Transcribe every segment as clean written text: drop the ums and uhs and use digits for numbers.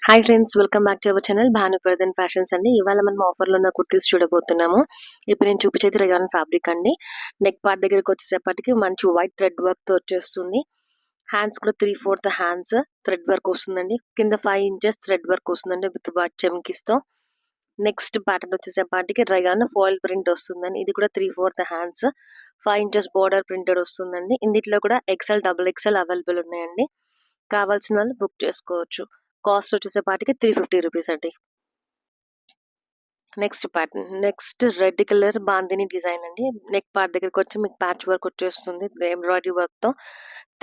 Hi friends, welcome back to our channel Bhanupradan fashions అండి. ఇవాళ మనం ఆఫర్లో ఉన్న కుర్తీస్ చూడబోతున్నాము. ఇప్పుడు నేను చూపించేది రేయాన్ ఫ్యాబ్రిక్ అండి. నెక్ పార్ట్ దగ్గరికి వచ్చేసేపటికి మంచి వైట్ థ్రెడ్ వర్క్తో వచ్చేస్తుంది. హ్యాండ్స్ కూడా 3/4 హ్యాండ్స్ థ్రెడ్ వర్క్ వస్తుందండి. కింద 5 ఇంచెస్ థ్రెడ్ వర్క్ వస్తుందండి విత్ వైట్ చెమ్కీస్తో. నెక్స్ట్ ప్యాటర్న్ వచ్చేసేపటికి రేయాన్ ఫాయిల్ ప్రింట్ వస్తుందండి. ఇది కూడా 3/4 హ్యాండ్స్ 5 ఇంచెస్ బార్డర్ ప్రింటెడ్ వస్తుందండి. ఇందులో కూడా ఎక్సెల్, డబుల్ ఎక్సెల్ అవైలబుల్ ఉన్నాయండి. కావాల్సిన వాళ్ళు బుక్ చేసుకోవచ్చు. కాస్ట్ వచ్చేసేపాటికి 350 రూపీస్ అండి. Next pattern, next red colour bandhani design అండి. నెక్ పార్ట్ దగ్గరికి వచ్చి మీకు ప్యాచ్ వర్క్ వచ్చేస్తుంది ఎంబ్రాయిడరీ వర్క్తో.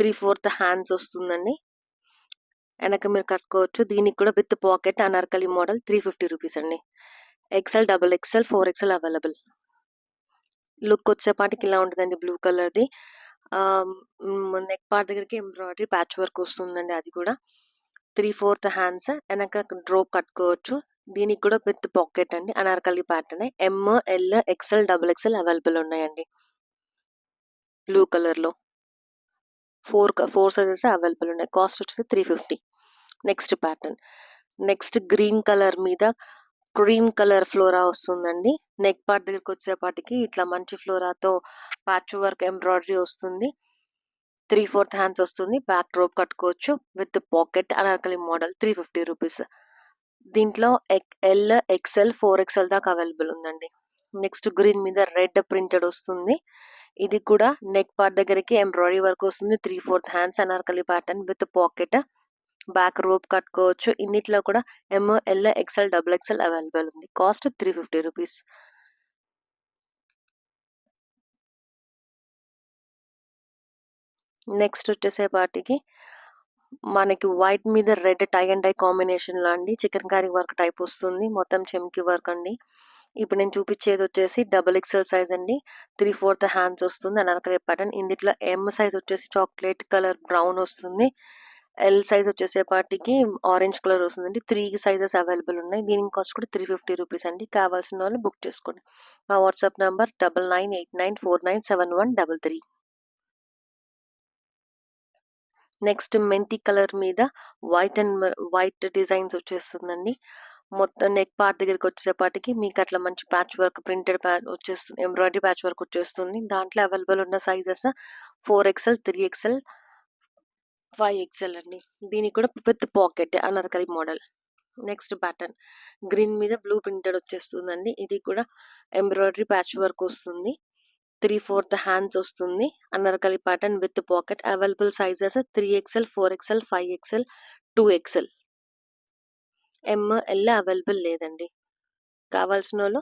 3/4 హ్యాండ్స్ వస్తుందండి. వెనక మీరు కట్టుకోవచ్చు. దీనికి కూడా with pocket anarkali model 350 rupees అండి. XL, double XL, 4XL available. Look వచ్చేపాటికి ఇలా ఉంటుందండి, బ్లూ కలర్ది. నెక్ పార్ట్ దగ్గరికి ఎంబ్రాయిడరీ ప్యాచ్ వర్క్ వస్తుందండి. అది కూడా 3/4 హ్యాండ్స్ వెనక డ్రోప్ కట్టుకోవచ్చు. దీనికి కూడా విత్ పాకెట్ అండి. Anarkali pattern ML, XL, double XL available ఉన్నాయండి. బ్లూ కలర్లో ఫోర్ సైజెస్ అవైలబుల్ ఉన్నాయి. కాస్ట్ వచ్చేసి 350. Next pattern, next green colour మీద క్రీమ్ కలర్ ఫ్లోరా వస్తుందండి. నెక్ పార్ట్ దగ్గరికి వచ్చేపాటికి ఇట్లా మంచి ఫ్లోరాతో ప్యాచ్ వర్క్ ఎంబ్రాయిడరీ వస్తుంది. 3/4 హ్యాండ్స్ వస్తుంది. బ్యాక్ డ్రోప్ కట్టుకోవచ్చు with pocket anarkali model 350 rupees. దీంట్లో L, XL, 4XL దాకా అవైలబుల్ ఉందండి. నెక్స్ట్ గ్రీన్ మీద రెడ్ ప్రింటెడ్ వస్తుంది. ఇది కూడా నెక్ పార్ట్ దగ్గరికి ఎంబ్రాయిడరీ వర్క్ వస్తుంది. 3/4 hands anarkali pattern with pocket, back rope కట్టుకోవచ్చు. ఇన్నిట్లో కూడా ML, XL, double XL available ఉంది. Cost 350 rupees. నెక్స్ట్ వచ్చేసేపాటికి మనకి వైట్ మీద రెడ్ టై అండ్ డై కాంబినేషన్లో అండి చికెన్ కర్రీ వర్క్ టైప్ వస్తుంది. మొత్తం చెమ్కి వర్క్ అండి. ఇప్పుడు నేను చూపించేది వచ్చేసి డబుల్ ఎక్సెల్ సైజ్ అండి. 3/4 హ్యాండ్స్ వస్తుంది అనార్కలి ప్యాటర్న్. ఇందులో M సైజ్ వచ్చేసి చాక్లెట్ కలర్ బ్రౌన్ వస్తుంది. L సైజ్ వచ్చేసేపాటికి ఆరెంజ్ కలర్ వస్తుందండి. 3 సైజెస్ అవైలబుల్ ఉన్నాయి. దీనికి కాస్ట్ కూడా 350 రూపీస్ అండి. కావాల్సిన వాళ్ళు బుక్ చేసుకోండి. మా వాట్సాప్ నంబర్ 9989497133. నెక్స్ట్ మెంతి కలర్ మీద వైట్ డిజైన్స్ వచ్చేస్తుందండి. మొత్తం నెక్ పార్ట్ దగ్గరికి వచ్చేసేపాటికి మీకు అట్లా మంచి ప్యాచ్ వర్క్ ప్రింటెడ్ వచ్చేస్తుంది. ఎంబ్రాయిడరీ ప్యాచ్ వర్క్ వచ్చేస్తుంది. దాంట్లో అవైలబుల్ ఉన్న సైజెస్ 4XL, 3XL, 5XL అండి. దీనికి కూడా with pocket anarkali model. Next pattern, green మీద బ్లూ ప్రింటెడ్ వచ్చేస్తుందండి. ఇది కూడా ఎంబ్రాయిడరీ ప్యాచ్ వర్క్ వస్తుంది. 3/4 హ్యాండ్స్ వస్తుంది. Anarkali pattern with pocket. Available sizes 3XL, 4XL, 5XL, 2XL. ML available లేదండి. కావాల్సిన వాళ్ళు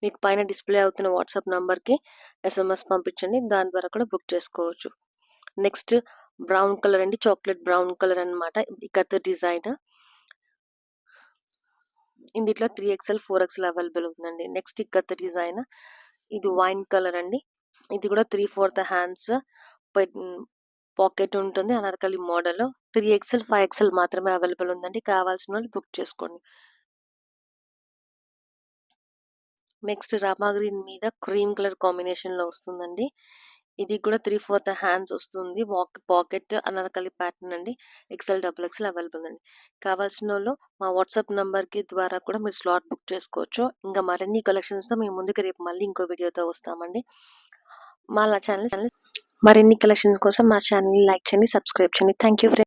మీకు పైన డిస్ప్లే అవుతున్న వాట్సాప్ నంబర్కి SMS పంపించండి. దాని ద్వారా కూడా బుక్ చేసుకోవచ్చు. నెక్స్ట్ బ్రౌన్ కలర్ అండి, చాక్లెట్ బ్రౌన్ కలర్ అనమాట. ఇకత్ డిజైన్. ఇందులో 3XL, 4XL అవైలబుల్ ఉందండి. Next ikat design. ఇది వైన్ కలర్ అండి. ఇది కూడా 3/4 హ్యాండ్స్ పాకెట్ ఉంటుంది. అనార్కలి మోడల్ 3XL, 5XL మాత్రమే అవైలబుల్ ఉందండి. కావాల్సిన వాళ్ళు బుక్ చేసుకోండి. నెక్స్ట్ రామా గ్రీన్ మీద క్రీమ్ కలర్ కాంబినేషన్లో వస్తుందండి. ఇది కూడా 3/4 హ్యాండ్స్ వస్తుంది. పాకెట్ అనార్కలి ప్యాటర్న్ అండి. XL, డబుల్ ఎక్సెల్ అవైలబుల్ అండి. కావాల్సిన వాళ్ళు మా వాట్సాప్ నంబర్కి ద్వారా కూడా మీరు స్లాట్ బుక్ చేసుకోవచ్చు. ఇంకా మరిన్ని కలెక్షన్స్తో మేము ముందుకు రేపు మళ్ళీ ఇంకో వీడియోతో వస్తామండి. మా ఛానల్ మరిన్ని కలెక్షన్స్ కోసం మా ఛానల్ని లైక్ చేయండి, సబ్స్క్రైబ్ చేయండి. Thank you friends.